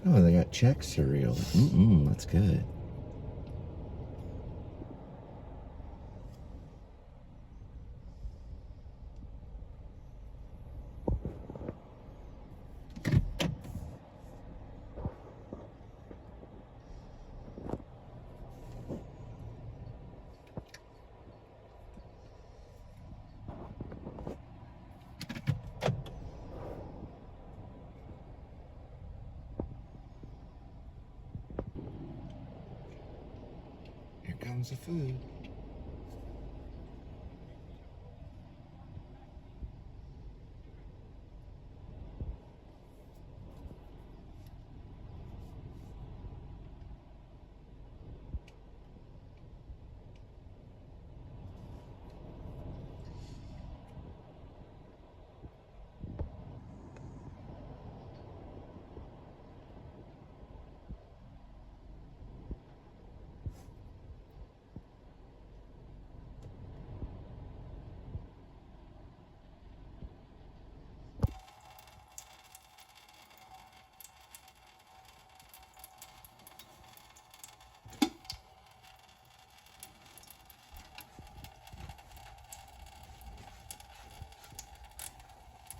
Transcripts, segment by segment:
Oh, they got Czech cereal. That's good. Here comes the food.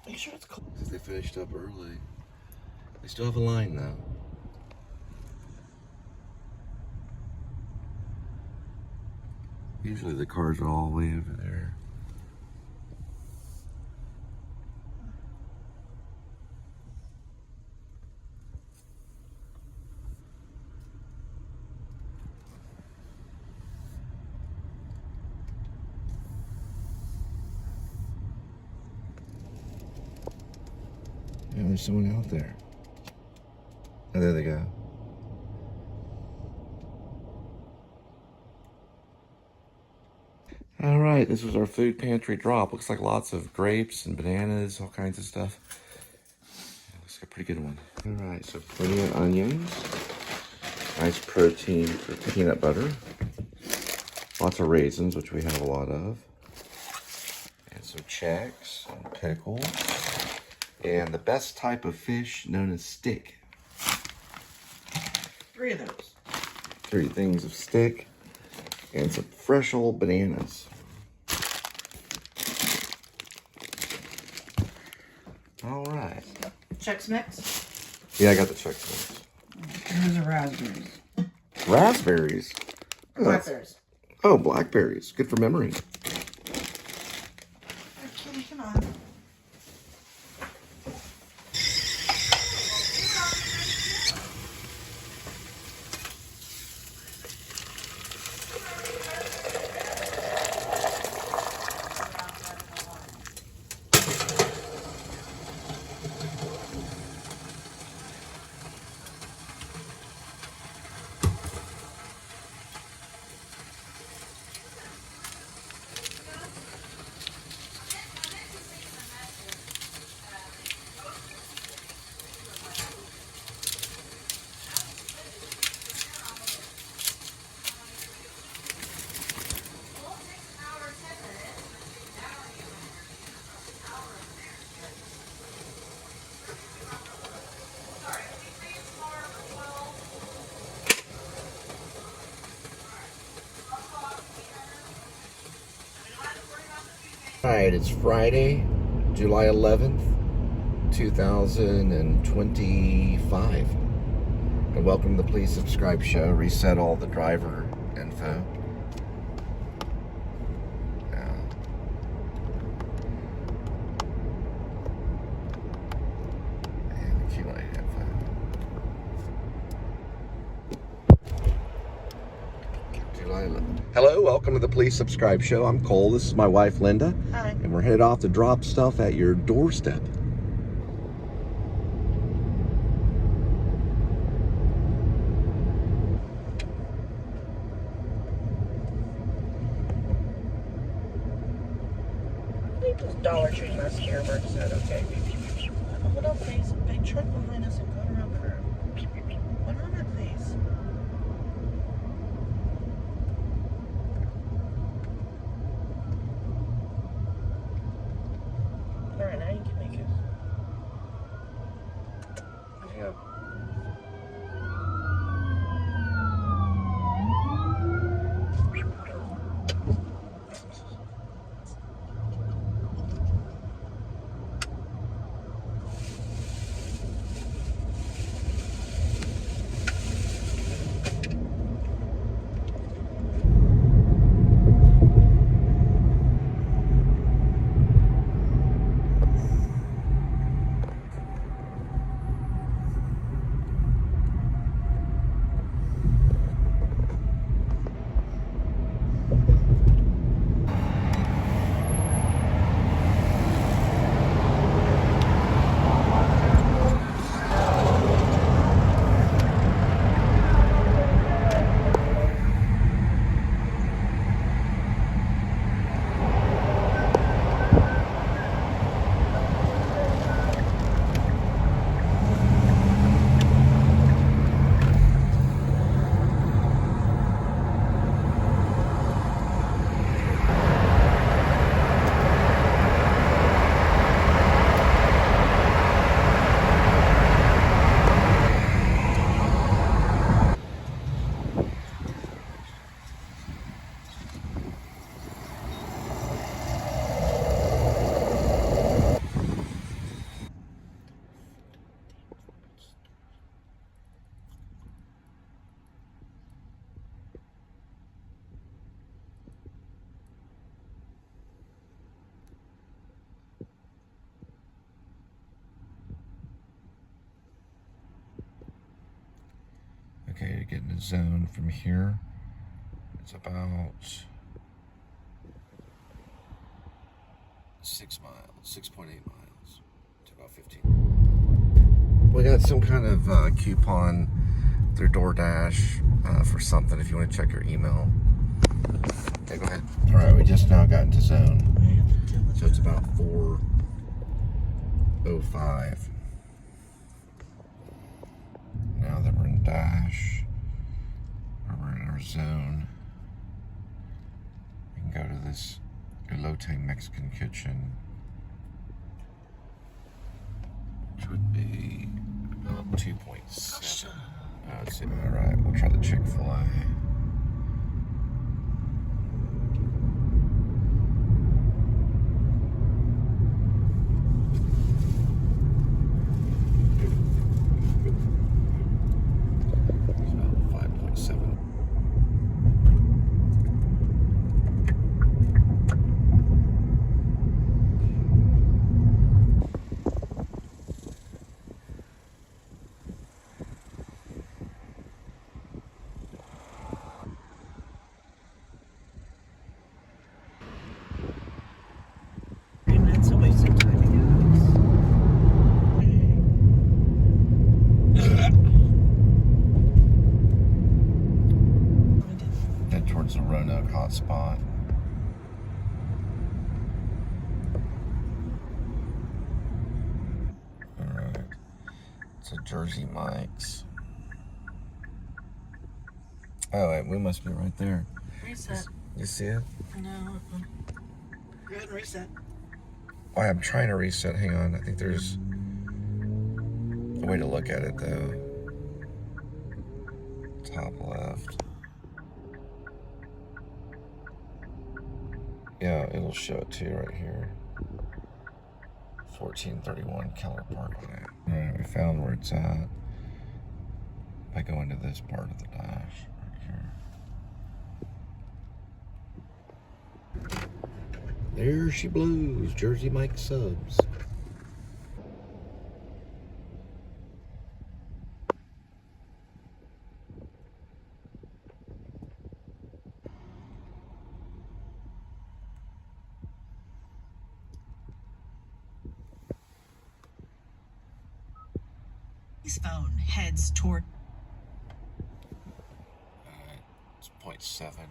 Make sure it's cold. Because they finished up early. They still have a line though. Usually the cars are all the way over there. And there's someone out there. Oh, there they go. All right, this was our food pantry drop. Looks like lots of grapes and bananas, all kinds of stuff. Looks like a pretty good one. All right, so plenty of onions. Nice protein for peanut butter. Lots of raisins, which we have a lot of. And some Czechs and pickles. And the best type of fish known as stick. 3 of those. 3 things of stick. And some fresh old bananas. All right. Chex Mix. Yeah, I got the Chex Mix. Here's the raspberries. Raspberries? Oh, Blackberries. oh, blackberries. Good for memory. Okay, come on. All right, it's Friday, July 11th, 2025. And welcome to the Please Subscribe show. Reset all the driver info. And the Q&A info. July 11th. Hello, welcome to the Please Subscribe show. I'm Cole. This is my wife, Linda. Hi. And we're headed off to drop stuff at your doorstep. I think this Dollar Tree must here works out okay. Hold up, please. Big truck behind us and go around curve. What on it, please? Alright, now you can make it. Yeah. you get in the zone from here. It's about 6 miles, 6.8 miles to about 15. We got some kind of coupon through DoorDash for something if you want to check your email. Okay, go ahead. All right, we just now got into zone. So it's about 4:05. Now that we're in Dash, or we're in our zone, we can go to this elote Mexican kitchen, which would be about 2.7. Let's see. All right, we'll try the Chick-fil-A. Towards the Roanoke hotspot. Alright. It's a Jersey Mike's. Oh, wait, we must be right there. Reset. You see it? No. Go ahead and reset. Oh, I'm trying to reset. Hang on. I think there's a way to look at it, though. Top left. Yeah, it'll show it to you right here. 1431 Keller Parkway. Alright, we found where it's at. If I go into this part of the dash right here. There she blows, Jersey Mike subs. His phone heads toward. It's 0.7.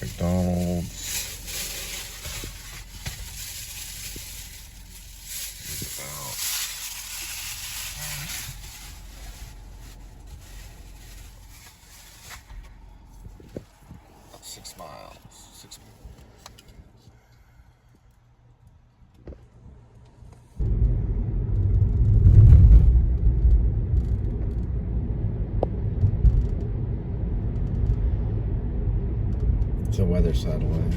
McDonald's. About 6 miles. 6 miles. It's a weather satellite.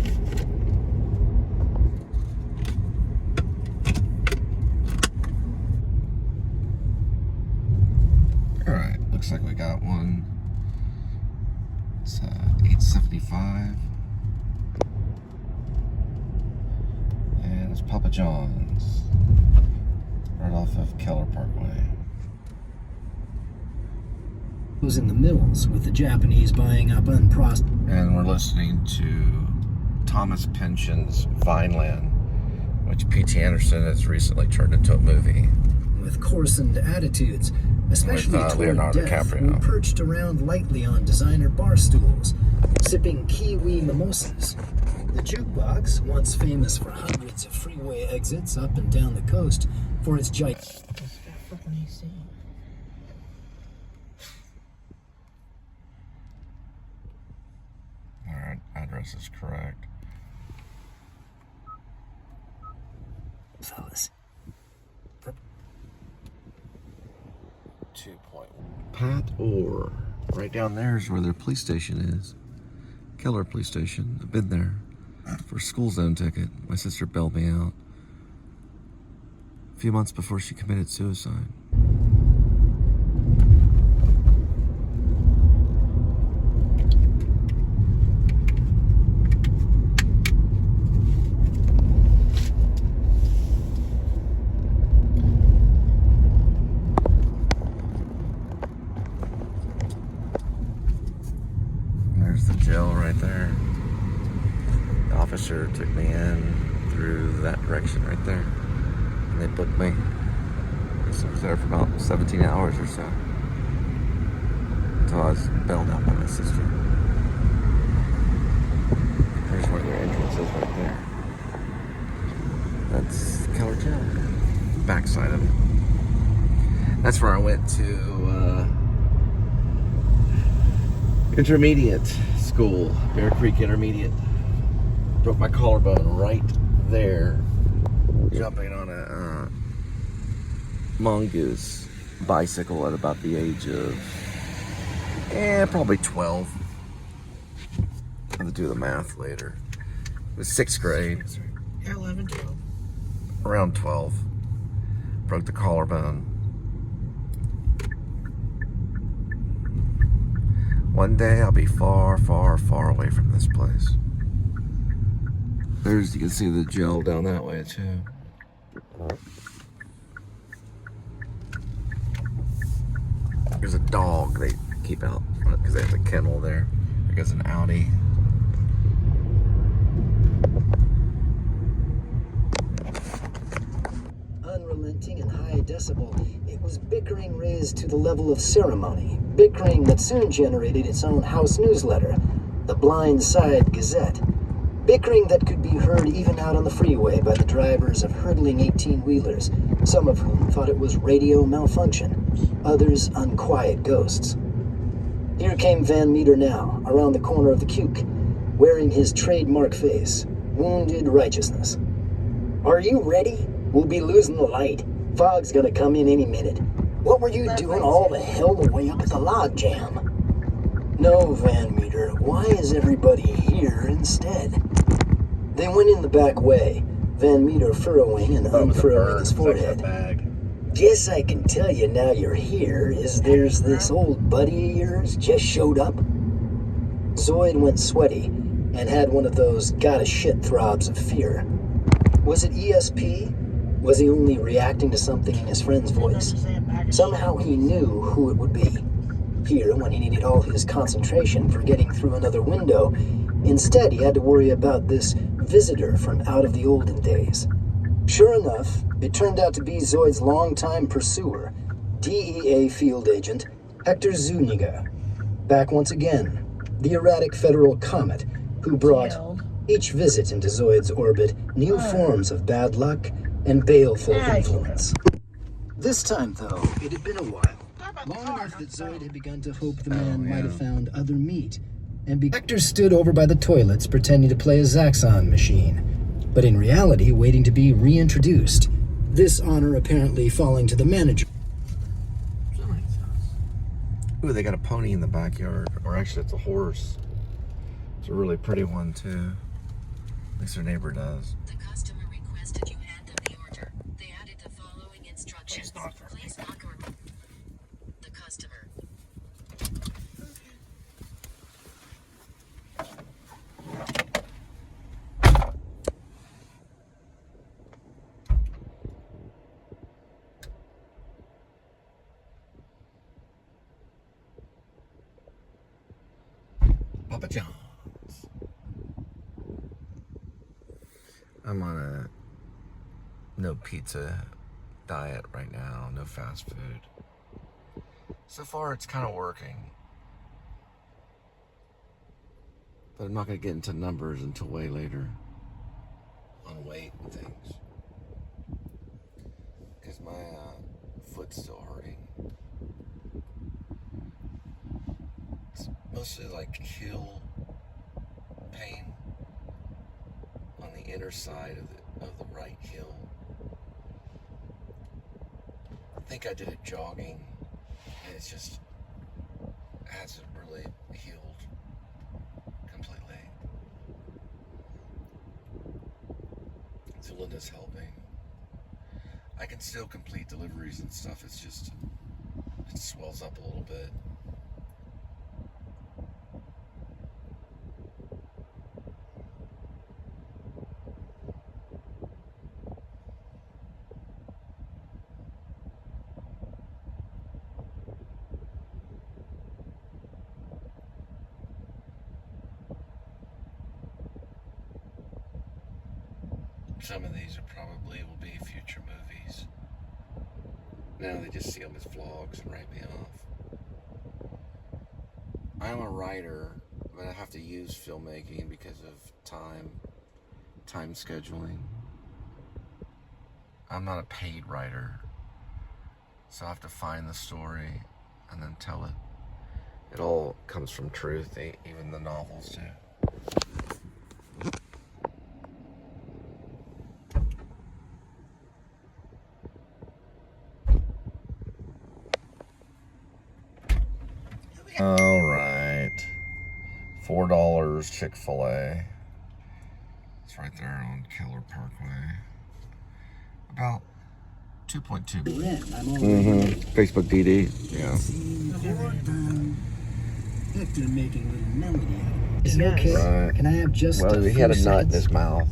Alright, looks like we got one. It's 875. And it's Papa John's. Right off of Keller Parkway. Was in the mills with the Japanese buying up unprocessed. And we're listening to Thomas Pynchon's Vineland, which P.T. Anderson has recently turned into a movie. With coarsened attitudes, especially with, toward Leonardo death, DiCaprio. were perched around lightly on designer bar stools, sipping kiwi mimosas. The jukebox, once famous for hundreds of freeway exits up and down the coast, for its Alright, address is correct. fellas. 2.1. Pat Orr. Right down there is where their police station is. Keller Police Station. I've been there. for a school zone ticket. My sister bailed me out a few months before she committed suicide. There's the jail right there. The officer took me in through that direction right there. And they booked me. So I was there for about 17 hours or so. Until I was bailed out by my sister. There's where their entrance is right there. That's Keller Jail. Backside of it. That's where I went to intermediate school. Bear Creek Intermediate. Broke my collarbone right there. Jumping on a mongoose bicycle at about the age of probably 12. I'll have to do the math later. It was 6th grade. Yeah, 11, 12. Around 12. Broke the collarbone. One day I'll be far, far, far away from this place. You can see the jail down that way too. There's a dog they keep out because they have a kennel there. There goes an Audi. Unrelenting and high decibel, it was bickering raised to the level of ceremony. Bickering that soon generated its own house newsletter, the Blind Side Gazette. Bickering that could be heard even out on the freeway by the drivers of hurtling 18-wheelers, some of whom thought it was radio malfunction, others unquiet ghosts. Here came Van Meter now, around the corner of the cuke, wearing his trademark face, wounded righteousness. Are you ready? We'll be losing the light. Fog's gonna come in any minute. What were you doing all the hell the way up at the log jam? No, Van Meter, why is everybody here instead? They went in the back way, Van Meter furrowing and unfurrowing his forehead. Guess I can tell you now you're here is there's this old buddy of yours just showed up. Zoid went sweaty and had one of those gotta shit throbs of fear. Was it ESP? Was he only reacting to something in his friend's voice? Somehow he knew who it would be. Here, when he needed all his concentration for getting through another window, instead he had to worry about this visitor from out of the olden days. Sure enough, it turned out to be Zoid's longtime pursuer, DEA field agent Hector Zuniga. Back once again, the erratic federal comet who brought each visit into Zoid's orbit new forms of bad luck and baleful influence. This time, though, it had been a while. Long enough that Zoid had begun to hope the man might have found other meat. And Hector stood over by the toilets pretending to play a Zaxxon machine, but in reality waiting to be reintroduced. This honor apparently falling to the manager. Ooh, they got a pony in the backyard. Or actually, it's a horse. It's a really pretty one, too. At least their neighbor does. The customer requested you hand them the order. They added the following instructions. Please knock the customer. Papa John's. I'm on a no pizza diet right now, no fast food. So far, it's kind of working. But I'm not going to get into numbers until way later on weight and things. Because my foot's still hurting. It's mostly like heel pain on the inner side of the right heel. I think I did it jogging, and it's just hasn't really healed completely. So Linda's helping. I can still complete deliveries and stuff. It's just, it swells up a little bit. Some of these are probably will be future movies. Now they just see them as vlogs and write me off. I'm a writer, but I have to use filmmaking because of time scheduling. I'm not a paid writer, so I have to find the story and then tell it. It all comes from truth, even the novels do. All right, $4 Chick-fil-A. It's right there on Keller Parkway. About 2.2. Facebook DD. Yeah. Hector making little melody. Is it okay? Right. Can I have just Well, he had a nut in his mouth.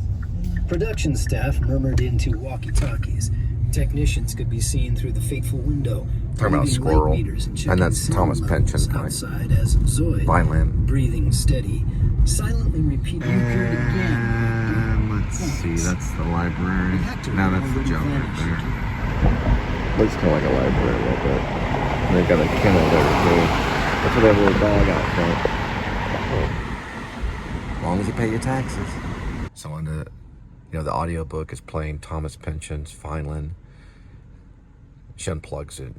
Production staff murmured into walkie-talkies. Technicians could be seen through the fateful window. Talking about Squirrel, and that's Thomas Pynchon. Outside as Zoid, Vineland. breathing steady, silently repeating. And let's see, that's the library. Now that's the jail right there. Looks kind of like a library a little bit. And they've got a kennel there too. That's where they have a little dog out front. As long as you pay your taxes. So on the, the audiobook is playing Thomas Pynchon's Vineland. She unplugs it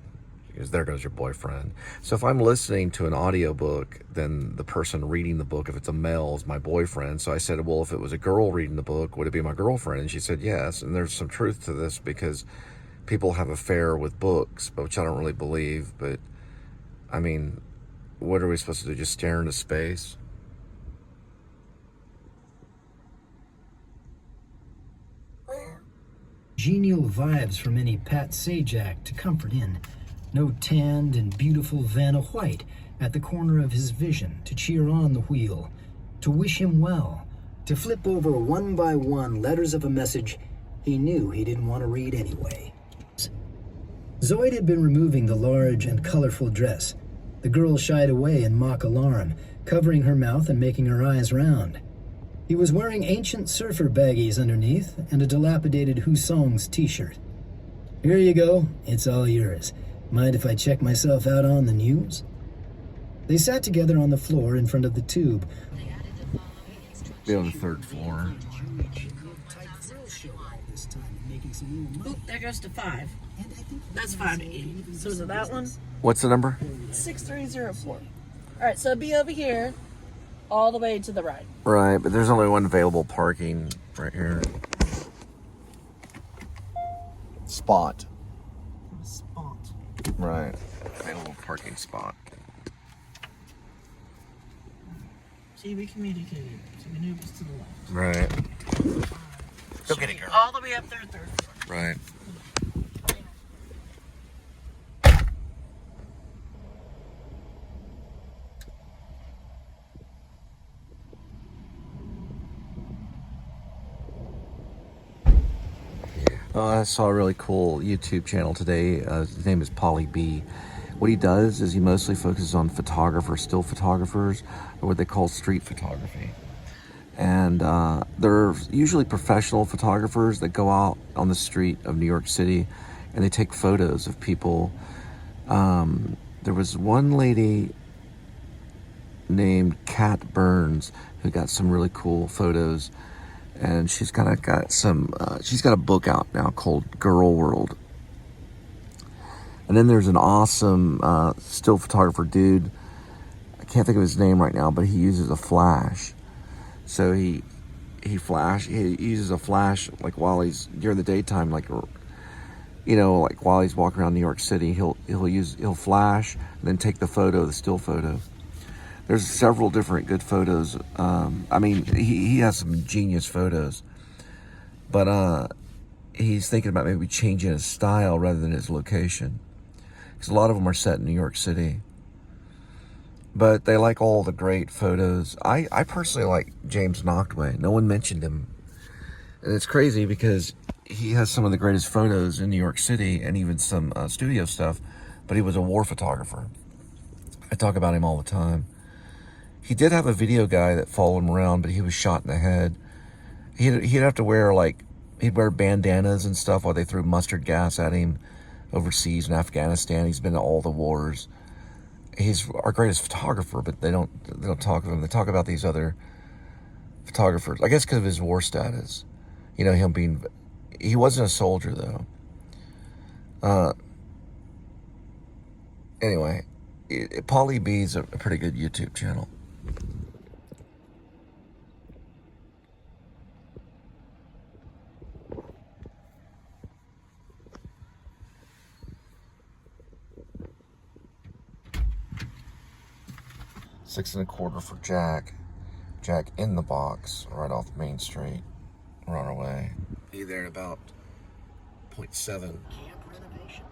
because there goes your boyfriend. So if I'm listening to an audiobook, then the person reading the book, if it's a male, is my boyfriend. So I said, well, if it was a girl reading the book, would it be my girlfriend? And she said yes. And there's some truth to this because people have affair with books, which I don't really believe. But I mean, what are we supposed to do? Just stare into space? Genial vibes from any Pat Sajak to comfort in. No tanned and beautiful Vanna White at the corner of his vision to cheer on the wheel, to wish him well, to flip over one by one letters of a message he knew he didn't want to read anyway. Zoid had been removing the large and colorful dress. The girl shied away in mock alarm, covering her mouth and making her eyes round. He was wearing ancient surfer baggies underneath and a dilapidated Who Songs t-shirt. Here you go, it's all yours. Mind if I check myself out on the news? They sat together on the floor in front of the tube. Be on the third floor. Oop, there goes to 5. That's 5 to 8. So is it that one? What's the number? 6304. Alright, so be over here, all the way to the right. Right, but there's only one available parking right here. Spot. Spot. Right. Available parking spot. See, we communicated. So we knew it was to the left. Right. Go get it, girl. All the way up there, 3rd floor. Right. I saw a really cool YouTube channel today. His name is Polly B. What he does is he mostly focuses on photographers, still photographers, or what they call street photography. And they're usually professional photographers that go out on the street of New York City and they take photos of people. There was one lady named Kat Burns who got some really cool photos. And she's kind of got some, she's got a book out now called Girl World. And then there's an awesome still photographer dude. I can't think of his name right now, but he uses a flash. So he uses a flash like while he's during the daytime, like like while he's walking around New York City, he'll flash and then take the photo, the still photo. There's several different good photos. I mean, he has some genius photos. But he's thinking about maybe changing his style rather than his location. Because a lot of them are set in New York City. But they like all the great photos. I personally like James Noctway. No one mentioned him. And it's crazy because he has some of the greatest photos in New York City and even some studio stuff. But he was a war photographer. I talk about him all the time. He did have a video guy that followed him around, but he was shot in the head. He'd have to wear, like, he'd wear bandanas and stuff while they threw mustard gas at him overseas in Afghanistan. He's been to all the wars. He's our greatest photographer, but they don't talk of him. They talk about these other photographers. I guess because of his war status. You know, him being... He wasn't a soldier, though. Anyway, Pauly B's a pretty good YouTube channel. $6.25 for Jack. Jack in the box, right off Main Street. We're on our way. Be there in about 0.7. Camp renovation.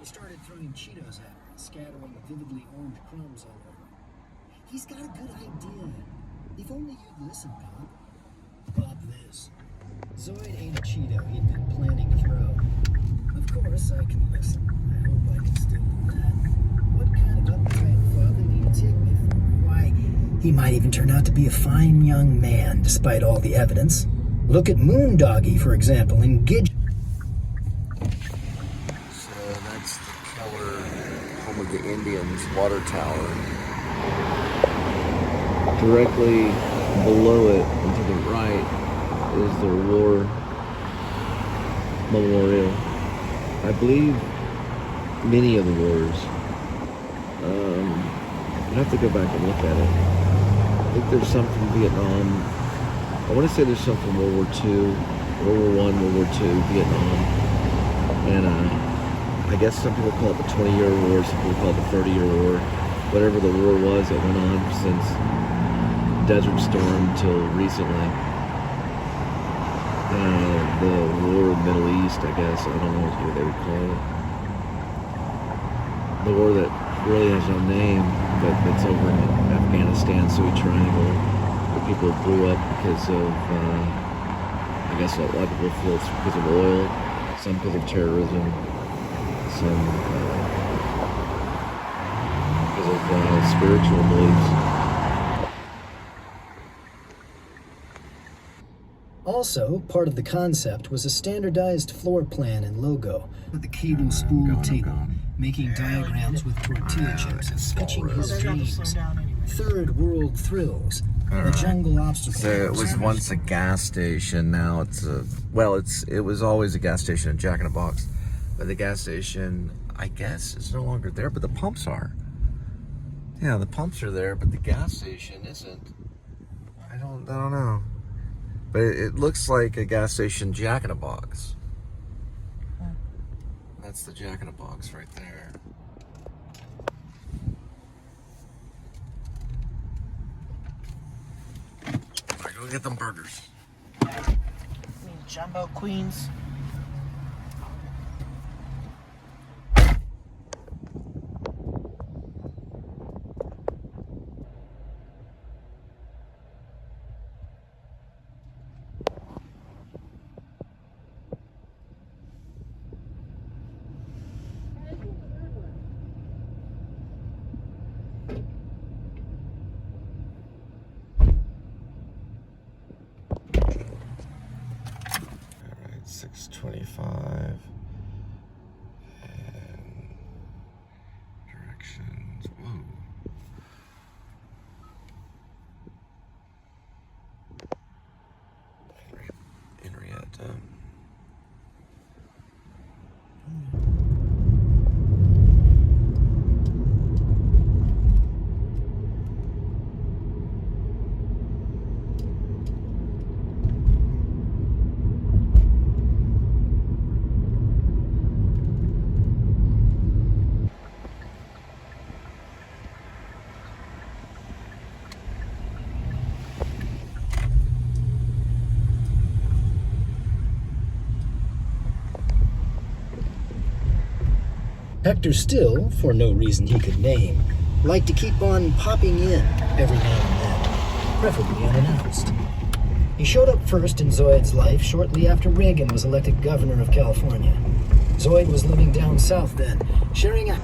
He started throwing Cheetos at her and scattering vividly orange crumbs all over. He's got a good idea. If only you'd listen, Bob. Bob this. Zoid ate a Cheeto he'd been planning to throw. Of course, I can listen. I hope I can still do that. What kind of uptight father do you take me for? Why, he might even turn out to be a fine young man, despite all the evidence. Look at Moondoggy, for example, in Gidge. So that's the Keller, home of the Indians, water tower. Directly below it and to the right is their war memorial. I believe many of the wars. I'd have to go back and look at it. I think there's some from Vietnam. I want to say there's some from World War II, World War I, World War II, Vietnam. And I guess some people call it the 20-year war, some people call it the 30-year war. Whatever the war was that went on since Desert Storm till recently. The war of the Middle East, I guess. I don't know what they would call it. The war that really has no name, but it's over in the Afghanistan, Sui Triangle, where people blew up because of, I guess a lot of people feel it's because of oil, some because of terrorism, some because of spiritual beliefs. Also, part of the concept was a standardized floor plan and logo with a cable spool table, making diagrams with tortilla chips and sketching his dreams. Third world thrills, the jungle obstacle. So it was once a gas station, now it's a, well, it was always a gas station in Jack in the Box. But the gas station, I guess, is no longer there, but the pumps are. Yeah, the pumps are there, but the gas station isn't. I don't know. But it looks like a gas station Jack in a Box. That's the Jack in a Box right there. Alright, go get them burgers. Jumbo Queens. Alright, 625. And directions. Whoa. Henrietta. Hector still, for no reason he could name, liked to keep on popping in every now and then, preferably unannounced. He showed up first in Zoid's life shortly after Reagan was elected governor of California. Zoid was living down south then, sharing a...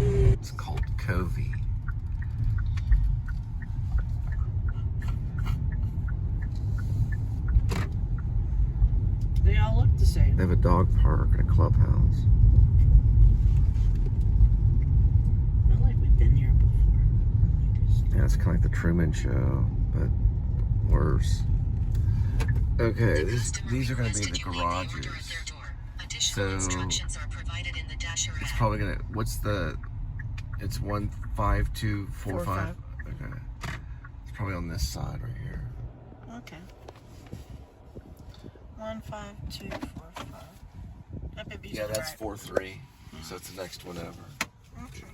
It's called Covey. They all look the same. They have a dog park and a clubhouse. I feel like we've been here before. Yeah, it's kind of like the Truman Show, but worse. Okay, these are going to be the garages. So it's probably going to, what's the, it's 15245. Okay. It's probably on this side right here. Okay. 15245. That baby's Yeah, that's right. 43. So it's the next one over. Okay.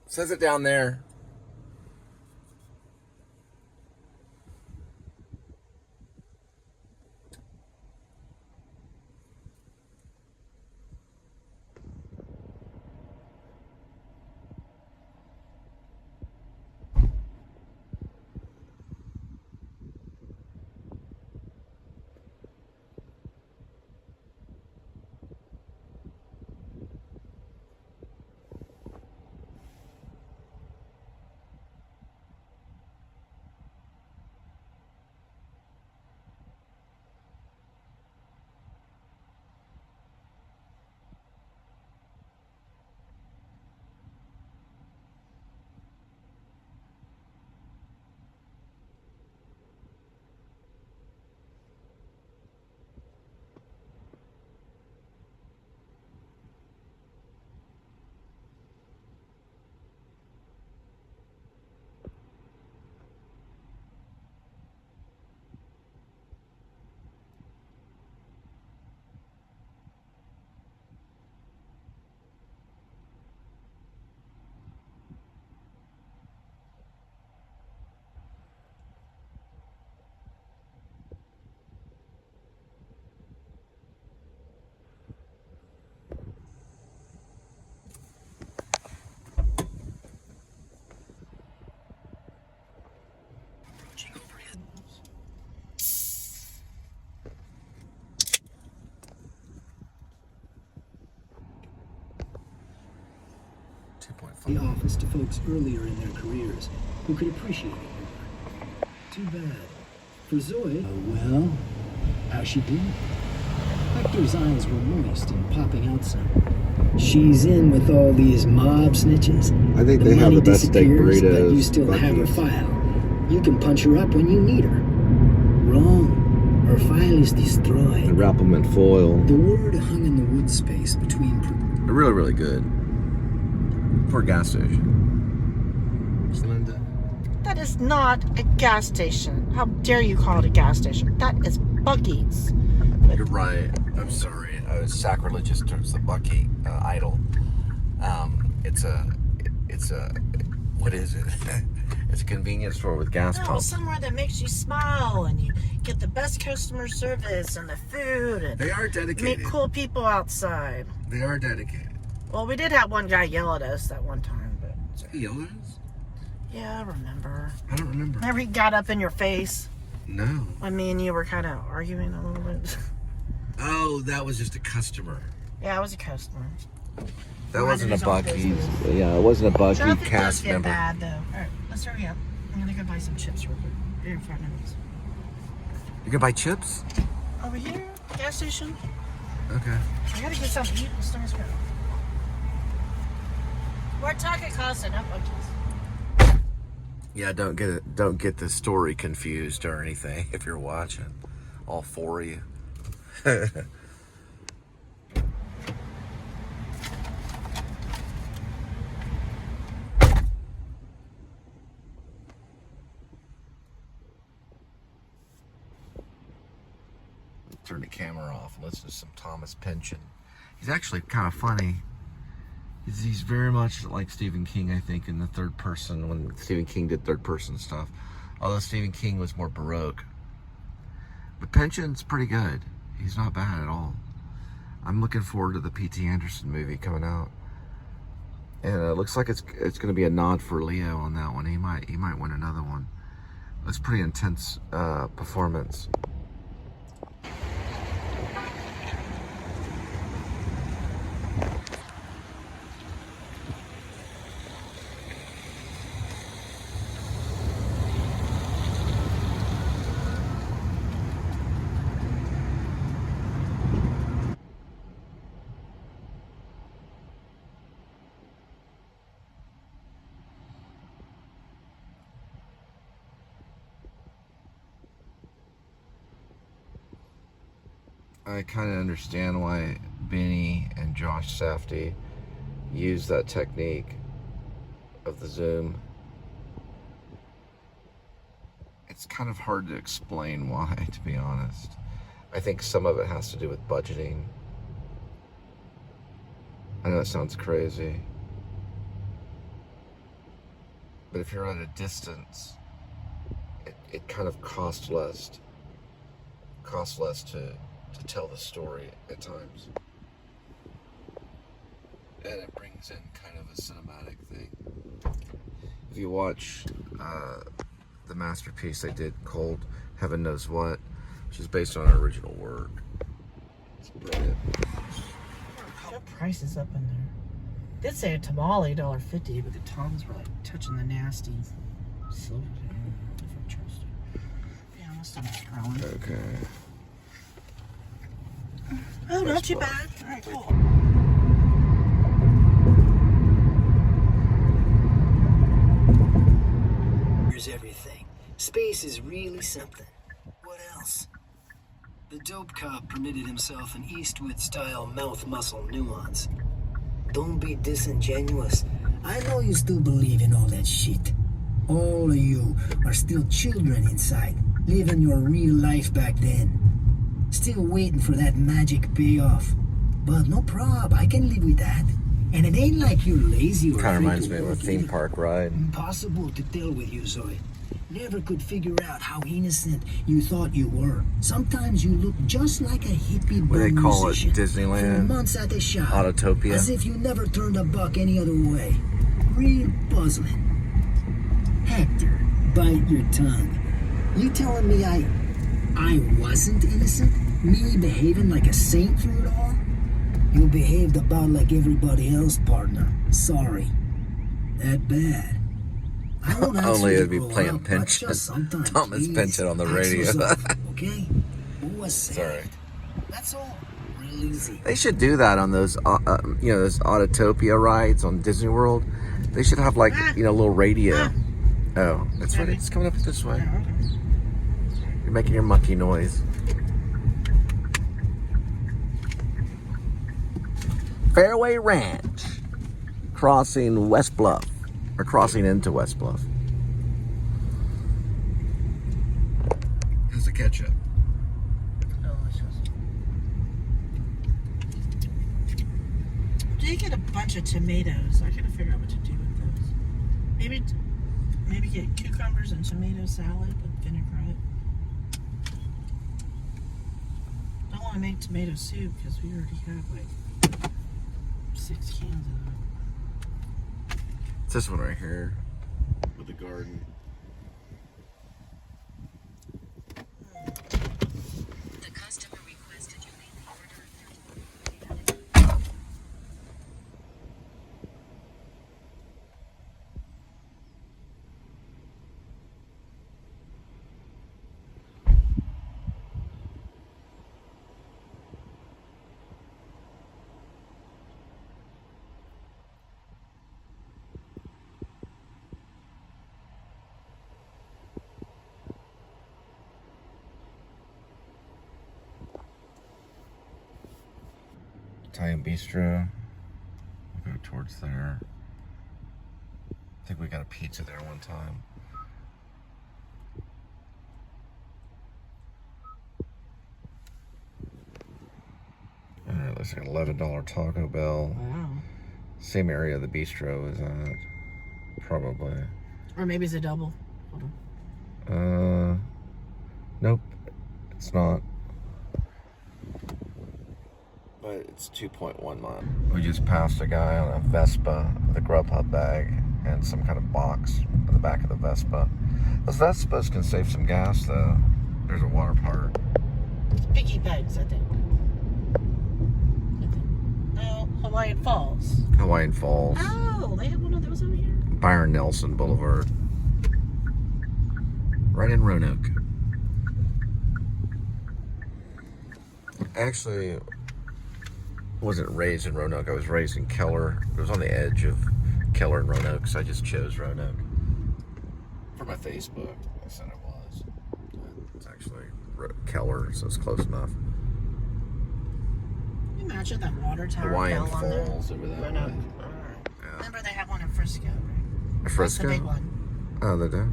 Says it down there. The office to folks earlier in their careers who could appreciate it more. Too bad. For Zoid, well, how's she doing? Hector's eyes were moist and popping out some. She's in with all these mob snitches. I think The they have money the best steak disappears, burritos. but you still have her Buc-ee's. file. You can punch her up when you need her. Wrong. Her file is They destroyed. wrap them in foil. The word hung in the wood space between... They're really, really good. For a gas station. Linda. That is not a gas station. How dare you call it a gas station? That is Buc-ee's. You're right. I'm sorry. I was sacrilegious towards the Buc-ee idol. It's a, what is it? It's a convenience store with gas No, pumps. somewhere that makes you smile and you get the best customer service and the food and They are meet dedicated. cool people outside. They are dedicated. Well, we did have one guy yell at us that one time, but He yelled at us? yeah, I remember. I don't remember. Remember he got up in your face No. when me and you were kind of arguing a little bit. Oh, that was just a customer. Yeah, I was a customer. That Minded wasn't a his own Bucky. business. Yeah, it wasn't a Bucky Traffic does cast get member. bad, though. All right, let's hurry up. I'm gonna go buy some chips real quick. Here in 5 minutes. You gonna buy chips? Over here, gas station. Okay. I gotta get something to eat. The stores go. We're talking cost enough Bucky's. Yeah, don't get the story confused or anything if you're watching. All four of you. Turn the camera off and listen to some Thomas Pynchon. He's actually kind of funny. He's very much like Stephen King, I think, in the third person, when Stephen King did third person stuff. Although Stephen King was more Baroque. But Pynchon's pretty good. He's not bad at all. I'm looking forward to the P.T. Anderson movie coming out. And it looks like it's going to be a nod for Leo on that one. He might win another one. It's pretty intense performance. I kind of understand why Benny and Josh Safdie use that technique of the zoom. It's kind of hard to explain why, to be honest. I think some of it has to do with budgeting. I know it sounds crazy, but if you're at a distance, it kind of costs less to tell the story at times. And it brings in kind of a cinematic thing. If you watch the masterpiece they did called Heaven Knows What, which is based on an original work, it's brilliant. What price is up in there? Did say a tamale $1.50, but the toms were like touching the nasty silver. If I trust it. Yeah, my stomach's growling. Okay. Oh, not too bad. All right, cool. Here's everything. Space is really something. What else? The dope cop permitted himself an Eastwood-style mouth muscle nuance. Don't be disingenuous. I know you still believe in all that shit. All of you are still children inside, living your real life back then. Still waiting for that magic payoff. But no prob, I can live with that. And it ain't like you're lazy or Kind of afraid reminds to me of a work theme either. park ride. Impossible to tell with you, Zoe. Never could figure out how innocent you thought you were. Sometimes you look just like a hippie What do they bum call it? musician. Disneyland? For months at the shop. Autotopia? As if you never turned a buck any other way. Real puzzling. Hector, bite your tongue. You telling me I wasn't innocent? Me behaving like a saint through it all? You behaved about like everybody else, partner. Sorry. That bad. I won't ask Only you to it'd be grow playing up, but Pynchon. just sometimes, Thomas please, Pynchon on the ask radio. yourself, okay? What was said? Sorry. That's all. Real easy. They should do that on those, those Autotopia rides on Disney World. They should have like, a little radio. Oh, that's right. It's coming up this way. You're making your monkey noise. Fairway Ranch, crossing West Bluff, or crossing into West Bluff. How's the ketchup? Delicious. Did get a bunch of tomatoes? I gotta figure out what to do with those. Maybe get cucumbers and tomato salad, but vinaigrette. Don't want to make tomato soup because we already have like 6 cans of it. It's this one right here with the garden. The customer requested you leave the order. Italian Bistro. We'll go towards there. I think we got a pizza there one time. Alright, looks like an $11 Taco Bell. Wow. Same area the bistro is at. Probably. Or maybe it's a double. Hold on. Nope. It's not. But it's 2.1 miles. We just passed a guy on a Vespa with a Grubhub bag and some kind of box in the back of the Vespa. Those Vespas can save some gas though. There's a water park. It's Piggy Pegs, I think. No, Hawaiian Falls. Hawaiian Falls. Oh, they have one of those over here? Byron Nelson Boulevard. Right in Roanoke. Actually, wasn't raised in Roanoke. I was raised in Keller. It was on the edge of Keller and Roanoke, so I just chose Roanoke. For my Facebook, I said it was. It's actually Keller, so it's close enough. Can you imagine that water tower Hawaiian fell on there? Falls over that Roanoke. way. Yeah. Remember they have one in Frisco, right? Frisco? That's the big one. Oh, they do?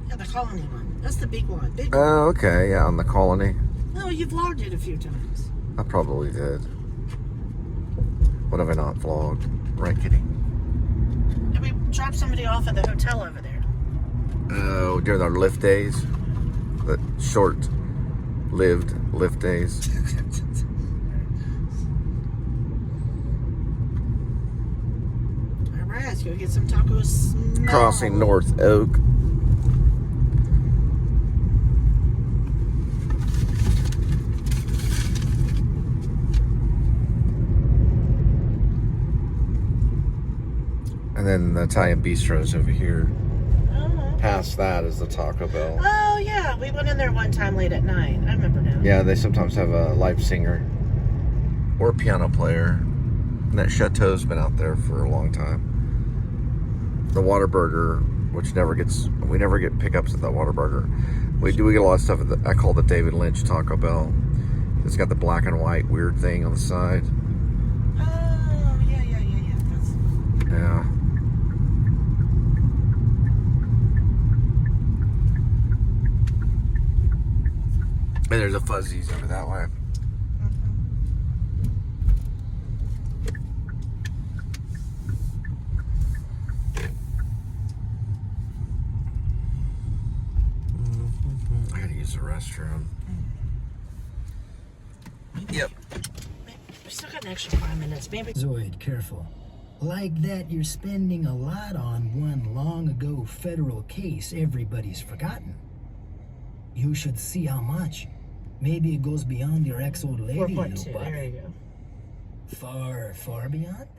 Yeah, the Colony one. That's the big one. Big one. Oh, okay. Yeah, on the Colony. No, you've vlogged it a few times. I probably did. What have I not vlogged? Right, kitty? And we dropped somebody off at the hotel over there. Oh, during our lift days? The short-lived lift days. All right, let's go get some tacos. Crossing North Oak. And then the Italian Bistro's over here. Past that is the Taco Bell. Oh, yeah. We went in there one time late at night. I remember now. Yeah, they sometimes have a live singer or a piano player. And that Chateau's been out there for a long time. The Whataburger, which we never get pickups at that Whataburger. We get a lot of stuff at I call the David Lynch Taco Bell. It's got the black and white weird thing on the side. Oh, yeah. Yeah. And there's a Fuzzies over that way. I gotta use the restroom. Yep. We still got an extra 5 minutes. Maybe. Zoid, careful. Like that you're spending a lot on one long ago federal case everybody's forgotten. You should see how much. Maybe it goes beyond your ex-old lady, 4.2. little buddy. There you go. Far, far beyond?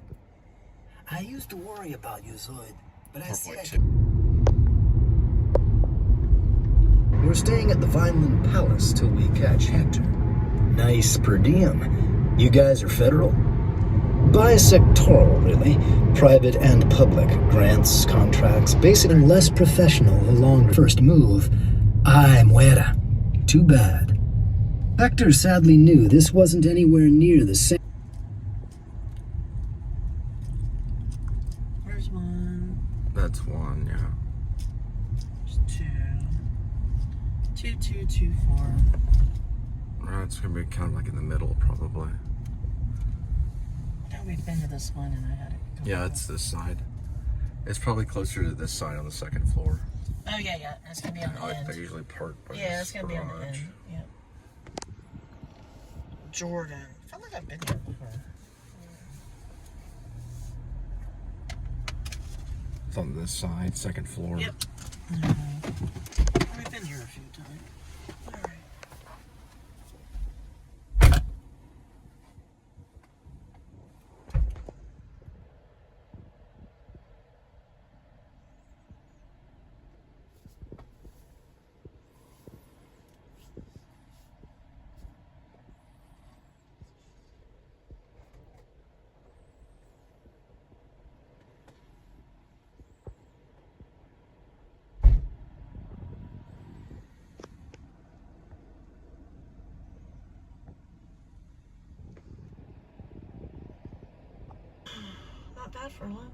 I used to worry about you, Zoid, but I said... 4.2. We're staying at the Vineland Palace till we catch Hector. Nice per diem. You guys are federal? Bisectoral, really. Private and public. Grants, contracts, basic and less professional the longer. First move, ay, muera. Too bad. Hector sadly knew this wasn't anywhere near the same. Where's one? That's one, yeah. There's two. 2, 2, 2, 4. It's gonna be kind of like in the middle, probably. Yeah, we've been to this one and I had it. Yeah, it's this side. It's probably closer to this side on the second floor. Oh, yeah. It's going to be on the end. They usually park by Yeah, this it's going to be on the garage. end. Yep. Jordan. I feel like I've been there before. It's on this side, second floor. Yep. I've been here a few times. All right. Not bad for 11.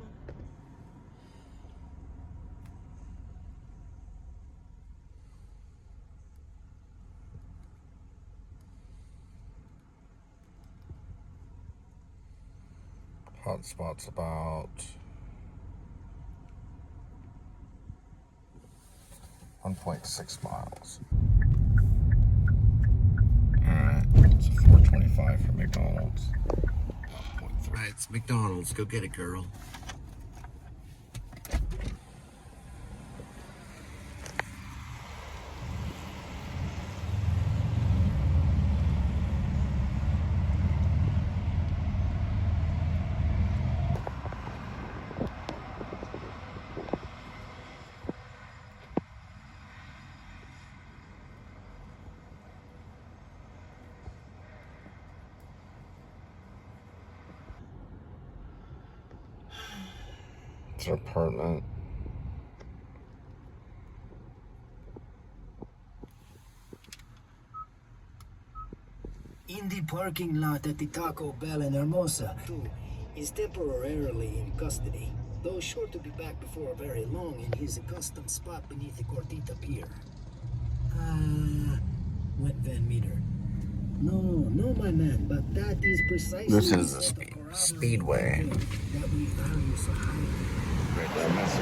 Hotspot's about 1.6 miles. Alright, it's 4:25 for McDonald's. Alright, it's McDonald's. Go get it, girl. It's her apartment. In the parking lot at the Taco Bell in Hermosa, too, is temporarily in custody, though sure to be back before very long in his accustomed spot beneath the Gordita Pier. Went Van Meter. No, my man, but that is precisely This the is the sort of Speedway. that we value so highly. Right there, mess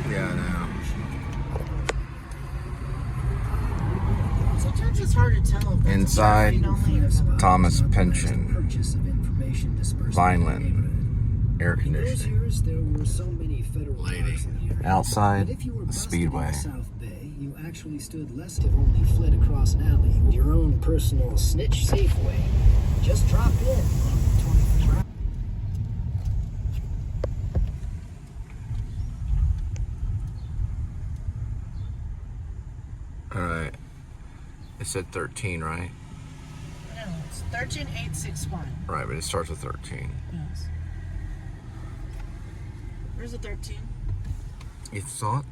Yeah, I know. Sometimes it's hard to tell. If that's Inside, a only or something. Thomas Pynchon, Purchase of information dispersed Vineland, air in those conditioning. years, there were so many federal cars in here. Outside, But if you were the busted Speedway. in the South Bay, you actually stood less to only fled across an alley. Your own personal snitch Safeway. Just drop in. 24 hours. Alright. It said 13, right? No, it's 13861. Right, but it starts with 13. Yes. Where's the 13? You saw it?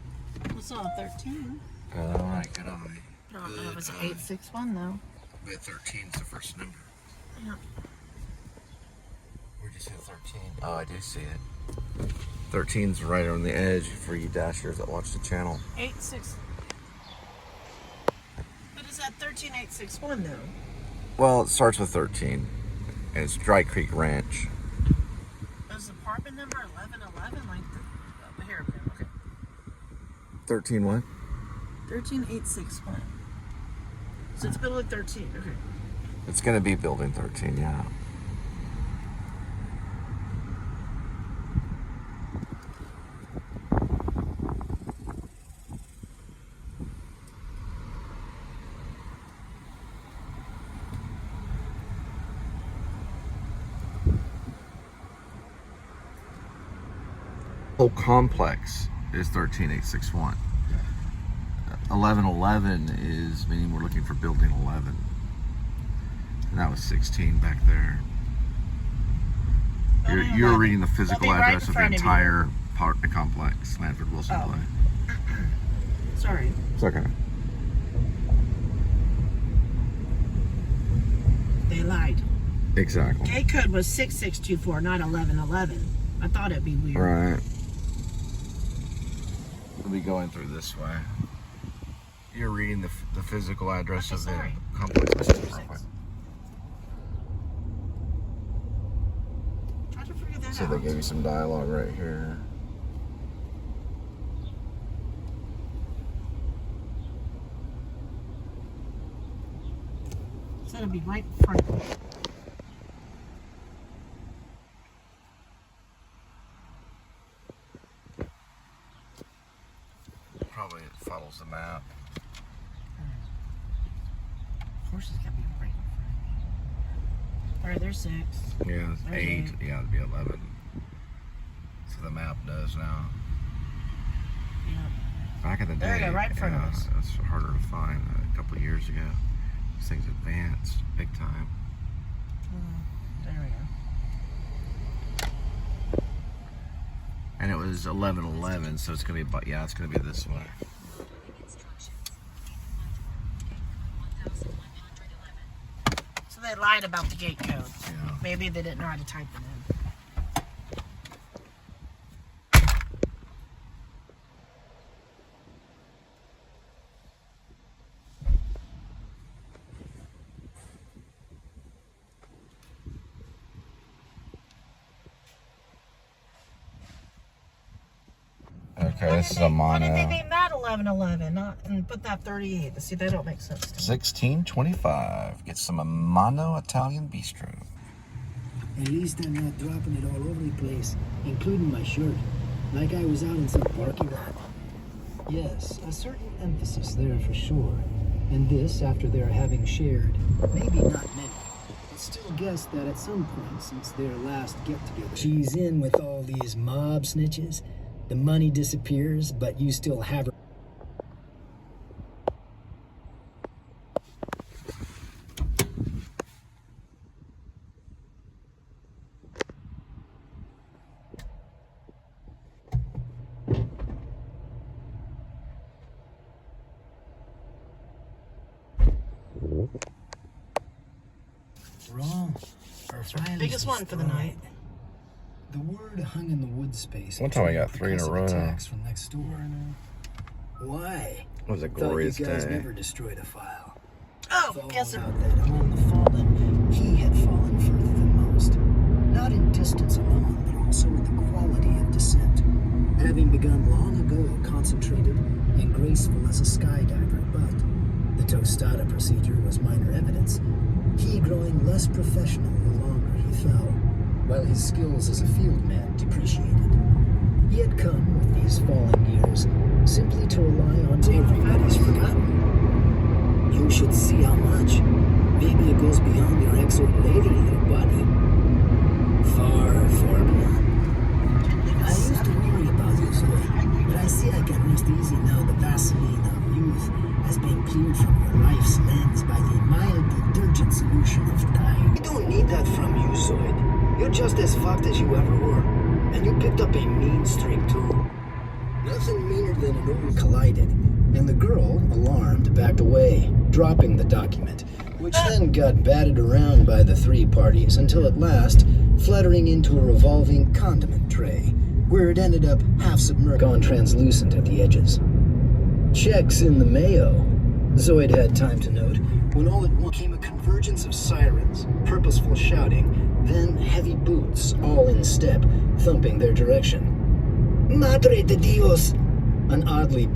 What's on 13? Alright, good eye. No, it was 861 though. But 13 is the first number. Yeah. Where'd you see 13? Oh, I do see it. 13's right on the edge for you dashers that watch the channel. 86. But is that 13861 though? Well, it starts with 13. And it's Dry Creek Ranch. Is the apartment number 1111? Like the here, okay. 13 what? 13861. So it's building 13. Okay. It's gonna be building 13, yeah. Whole complex is 13861. 1111 is meaning we're looking for building 11. And that was 16 back there. You're reading the physical They'll be right address in of the front of you. entire apartment complex, Lanford Wilson Oh. Way. Sorry. It's okay. They lied. Exactly. Gate code was 6624, not 1111. I thought it'd be weird. Right. We'll be going through this way. You're reading the physical address Okay, of the sorry. complex. Try to figure that So they gave you some dialogue right here. So it'll be right in front of you. Probably it follows the map. Of course it's gonna be right in front of you. Alright, there's 6. Yeah, it's There's 8. Yeah, it'd be 11. So the map does now. Yeah. Back in the day, There you go, right in front of us. It's harder to find. A couple of years ago, these things advanced big time. There we go. And it was 11:11, so it's gonna be. Yeah, it's gonna be this way. So they lied about the gate code. Yeah. Maybe they didn't know how to type it in. Okay, this is a mono. Why did they name that 1111 and put that 38? See, that don't make sense to me. 1625. Get some mono Italian bistro. At least I'm not dropping it all over the place, including my shirt, like I was out in some parking lot. Yes, a certain emphasis there for sure. And this after their having shared, maybe not many, but still guessed that at some point since their last get-together. She's in with all these mob snitches. The money disappears, but you still have her. Wrong. Biggest one for the night. The word hung in the wood space. One time I got 3 in a because of row. attacks from next door. Why? It was a Thought glorious you guys day. never destroyed a file. Oh, Found guess it. out that among the fallen, he had fallen further than most. Not in distance alone, but also in the quality of descent. Having begun long ago concentrated and graceful as a skydiver, but the tostada procedure was minor evidence. He growing less professional the longer he fell, while his skills as a field man depreciated. He had come with these falling years simply to rely on everybody's forgotten. You should see how much. Maybe it goes beyond your ex-old lady, little buddy. Far, far beyond. I used to worry about you, Zoe, but I see I can rest easy now the Vaseline of youth has been cleared from your life's lens by the mild detergent solution of time. I don't need that from you, Zoid. You're just as fucked as you ever were. And you picked up a mean streak, too. Nothing meaner than an old collided. And the girl, alarmed, backed away, dropping the document, which then got batted around by the 3 parties until at last, fluttering into a revolving condiment tray, where it ended up half submerged, gone translucent at the edges. Checks in the mayo, Zoid had time to note, when all at once came a convergence of sirens, purposeful shouting, then heavy boots, all in step, thumping their direction. Madre de Dios! An oddly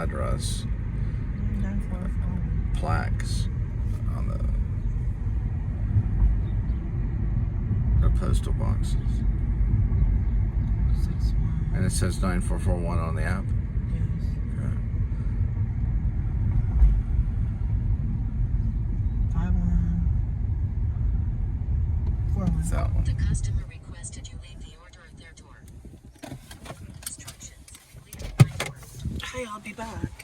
address 944. plaques on the postal boxes. 61. And it says 9441 on the app. Yes. Okay. 5141. It's that one. The customer requested you leave the order at their door. Instructions. Leave it by door. Hey, I'll be back.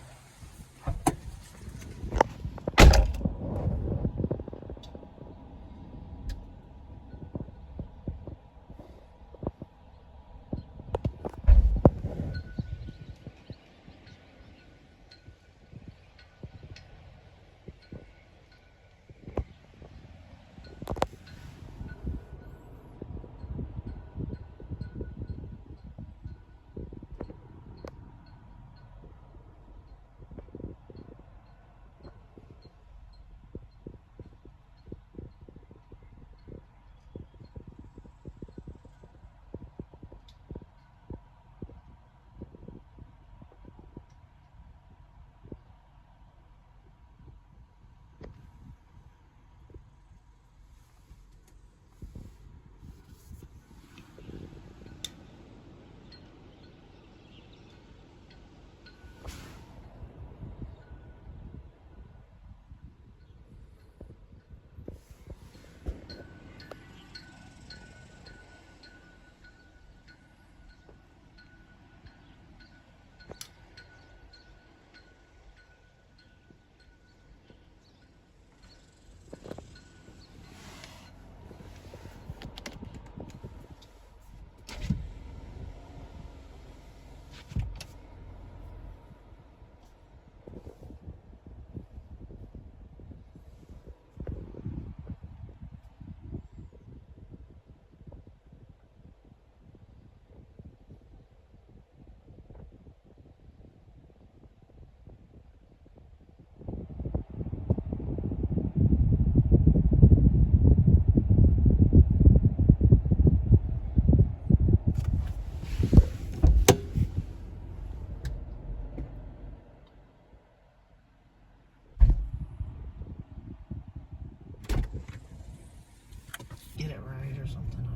Get it right or something. I don't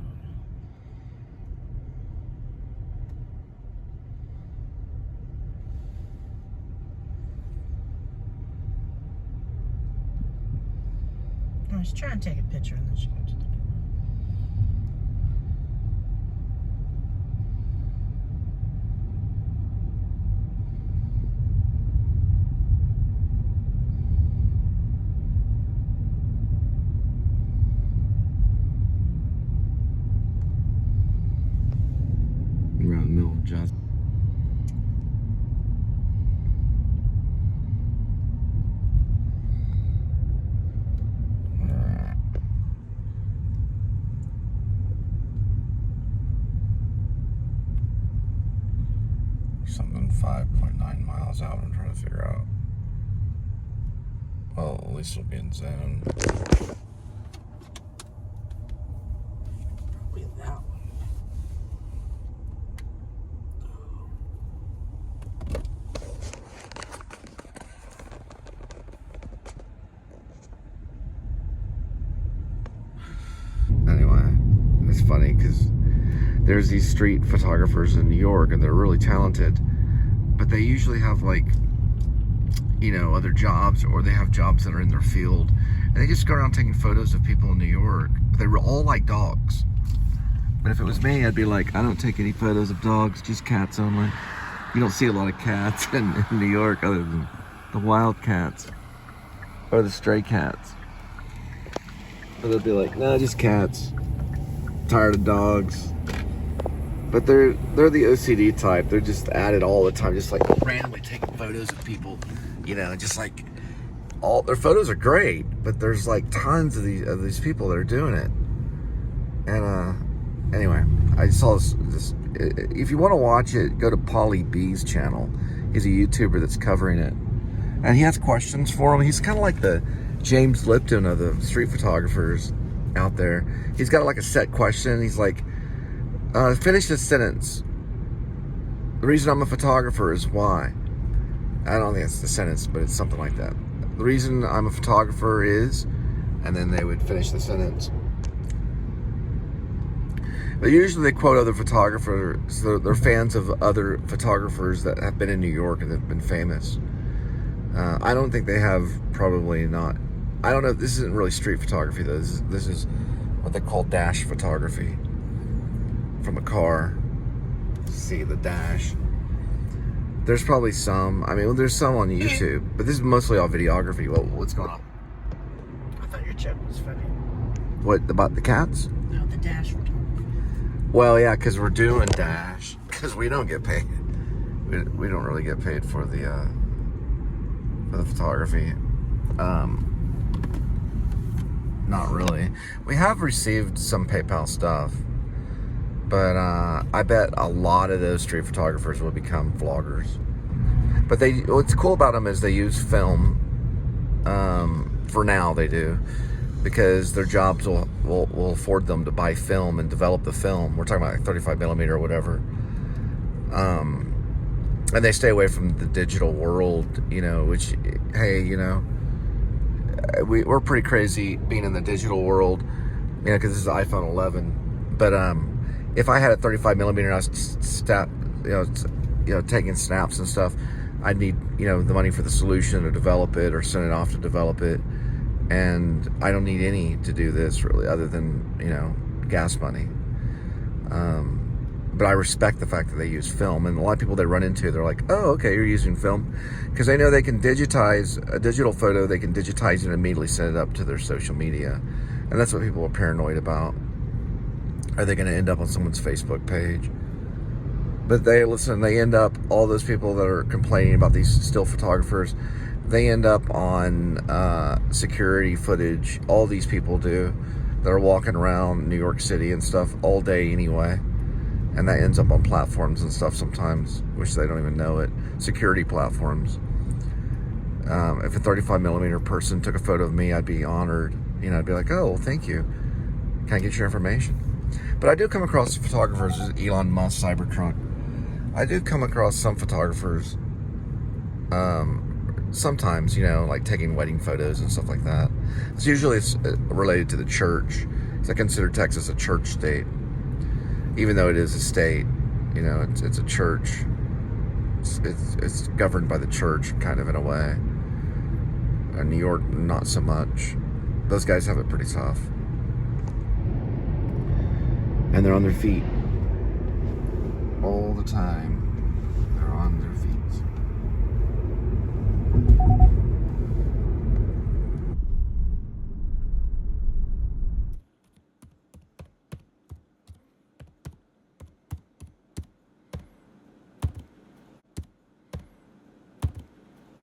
know. I was trying to take a picture and then she goes to the door. Around the middle of just. Something 5.9 miles out. I'm trying to figure out. Well, at least it'll be in zone. Probably that one. Anyway, it's funny because there's these street photographers in New York and they're really talented, but they usually have like, you know, other jobs, or they have jobs that are in their field, and they just go around taking photos of people in New York. But they were all like dogs. But if it was me, I'd be like, I don't take any photos of dogs, just cats only. You don't see a lot of cats in New York other than the wild cats or the stray cats. But they'll be like, no, just cats. Tired of dogs. But they're the OCD type. They're just at it all the time, just like randomly taking photos of people. You know, just like all their photos are great, but there's like tons of these people that are doing it. And anyway, I saw this. If you want to watch it, go to Pauly B's channel. He's a YouTuber that's covering it, and he has questions for him. He's kind of like the James Lipton of the street photographers out there. He's got like a set question. He's like, finish this sentence. The reason I'm a photographer is why. I don't think it's the sentence, but it's something like that. The reason I'm a photographer is, and then they would finish the sentence. But usually they quote other photographers. They're fans of other photographers that have been in New York and have been famous. I don't think they have, probably not. I don't know. This isn't really street photography though. This is what they call dash photography from a car. See the dash. There's probably some. I mean, there's some on YouTube, but this is mostly all videography. What's going on? I thought your joke was funny. What about the cats? No, the dash photography. Well, yeah, because we're doing dash because we don't get paid. We don't really get paid for the photography. Not really. We have received some PayPal stuff, but I bet a lot of those street photographers will become vloggers. But what's cool about them is they use film. For now, they do, because their jobs will afford them to buy film and develop the film. We're talking about like 35 millimeter or whatever. And they stay away from the digital world, you know, which, hey, you know, we're pretty crazy being in the digital world, you know, because this is iPhone 11. But if I had a 35 millimeter and I was taking snaps and stuff, I'd need, you know, the money for the solution to develop it or send it off to develop it. And I don't need any to do this really, other than, you know, gas money. But I respect the fact that they use film, and a lot of people they run into, they're like, oh, okay, you're using film, because they know they can digitize a digital photo, they can digitize it and immediately send it up to their social media. And that's what people are paranoid about. Are they going to end up on someone's Facebook page? But they end up, all those people that are complaining about these still photographers, they end up on security footage. All these people do that are walking around New York City and stuff all day anyway. And that ends up on platforms and stuff sometimes, which they don't even know it. Security platforms. If a 35 millimeter person took a photo of me, I'd be honored. You know, I'd be like, oh, well, thank you. Can I get your information? But I do come across photographers, Elon Musk, Cybertruck. I do come across some photographers, sometimes, you know, like taking wedding photos and stuff like that. It's related to the church. So I consider Texas a church state. Even though it is a state, you know, it's a church. It's governed by the church, kind of, in a way. New York, not so much. Those guys have it pretty tough. And they're on their feet all the time.